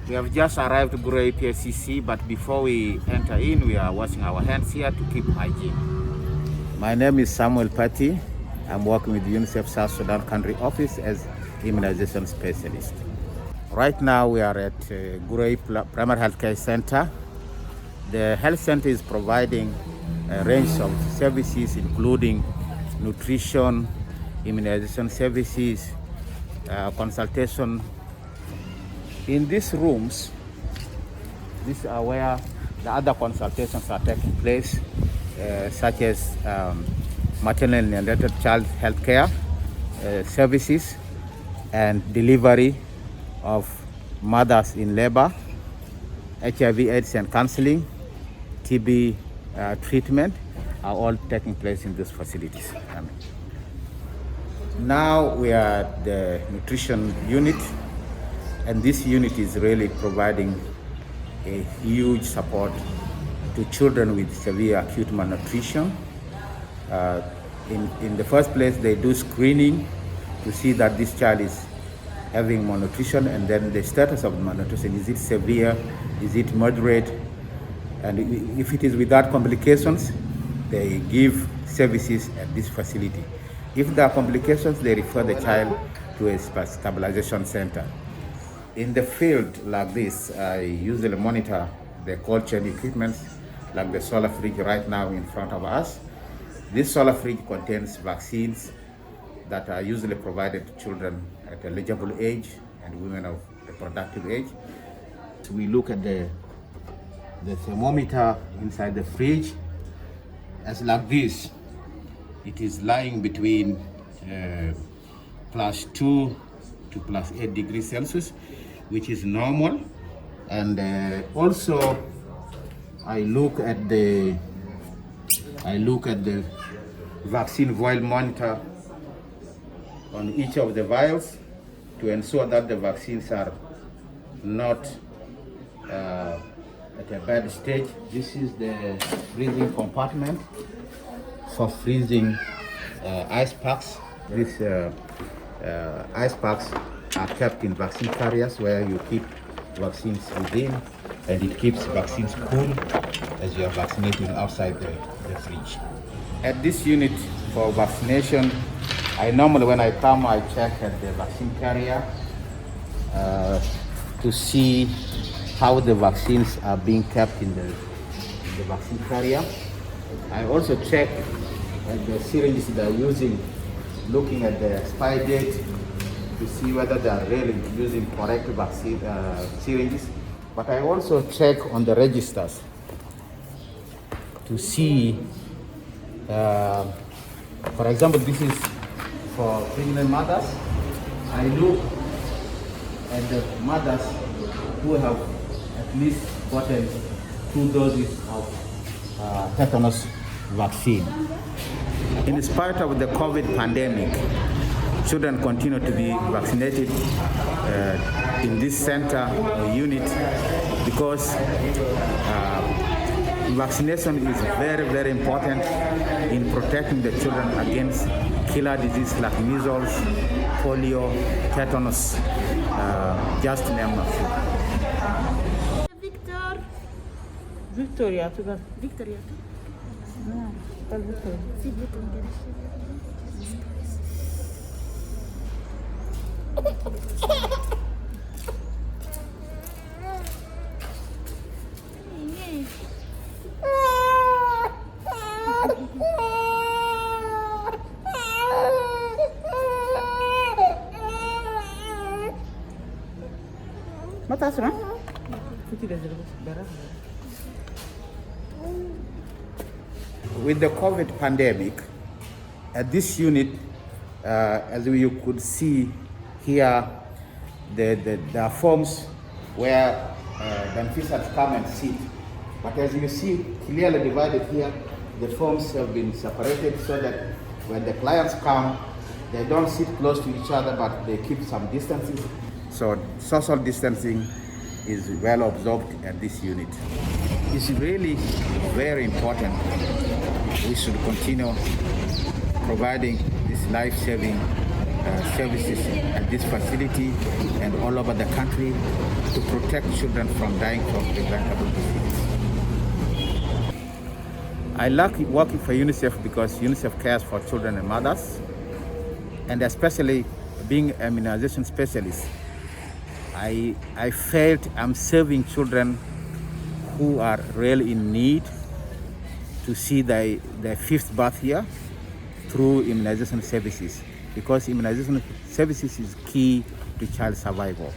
We have just arrived at Gurei PSCC, but before we enter in, we are washing our hands here to keep hygiene. My name is Samuel Patti. I'm working with the UNICEF South Sudan country office as immunization specialist. Right now, we are at Gurei Primary Healthcare Center. The health center is providing a range of services, including nutrition, immunization services, consultation. In these rooms, these are where the other consultations are taking place, such as maternal and neonatal child health care services and delivery of mothers in labor, HIV/AIDS and counseling, TB treatment are all taking place in these facilities. Now we are at the nutrition unit, and this unit is really providing a huge support to children with severe acute malnutrition. In the first place, they do screening to see that this child is having malnutrition, and then the status of malnutrition, is it severe, is it moderate, and if it is without complications, they give services at this facility. If there are complications, they refer the child to a stabilization center. In the field like this, I usually monitor the cold chain equipment, like the solar fridge right now in front of us. This solar fridge contains vaccines that are usually provided to children at eligible age and women of reproductive age. So we look at the thermometer inside the fridge as like this. It is lying between +2 to +8 degrees Celsius, which is normal. And also I look at the vaccine vial monitor on each of the vials to ensure that the vaccines are not at a bad stage. This is the freezing compartment for freezing ice packs. These ice packs are kept in vaccine carriers where you keep vaccines within, and it keeps vaccines cool as you are vaccinating outside the fridge. At this unit for vaccination, I normally, when I come, I check at the vaccine carrier to see how the vaccines are being kept in the vaccine carrier. I also check at the syringes they are using, looking at the expire date to see whether they are really using correct vaccine syringes. But I also check on the registers to see, for example, this is for pregnant mothers. I look at the mothers who have at least gotten 2 doses of tetanus vaccine. In spite of the COVID pandemic, children continue to be vaccinated in this center or unit because vaccination is very, very important in protecting the children against killer diseases like measles, polio, tetanus, just to name a few. Victoria, Victoria. no, ¿cuál Victoria? Sí, Victoria. ¿No estás, no? ¿Qué tienes de verdad? With the COVID pandemic, at this unit, as you could see here, there are forms where beneficiaries come and sit. But as you see, clearly divided here, the forms have been separated so that when the clients come, they don't sit close to each other, but they keep some distances. So social distancing is well observed at this unit. It's really very important. We should continue providing this life-saving services at this facility and all over the country to protect children from dying from preventable diseases. I like working for UNICEF because UNICEF cares for children and mothers, and especially being an immunization specialist, I felt I'm serving children who are really in need to see their fifth birth year through immunization services, because immunization services is key to child survival.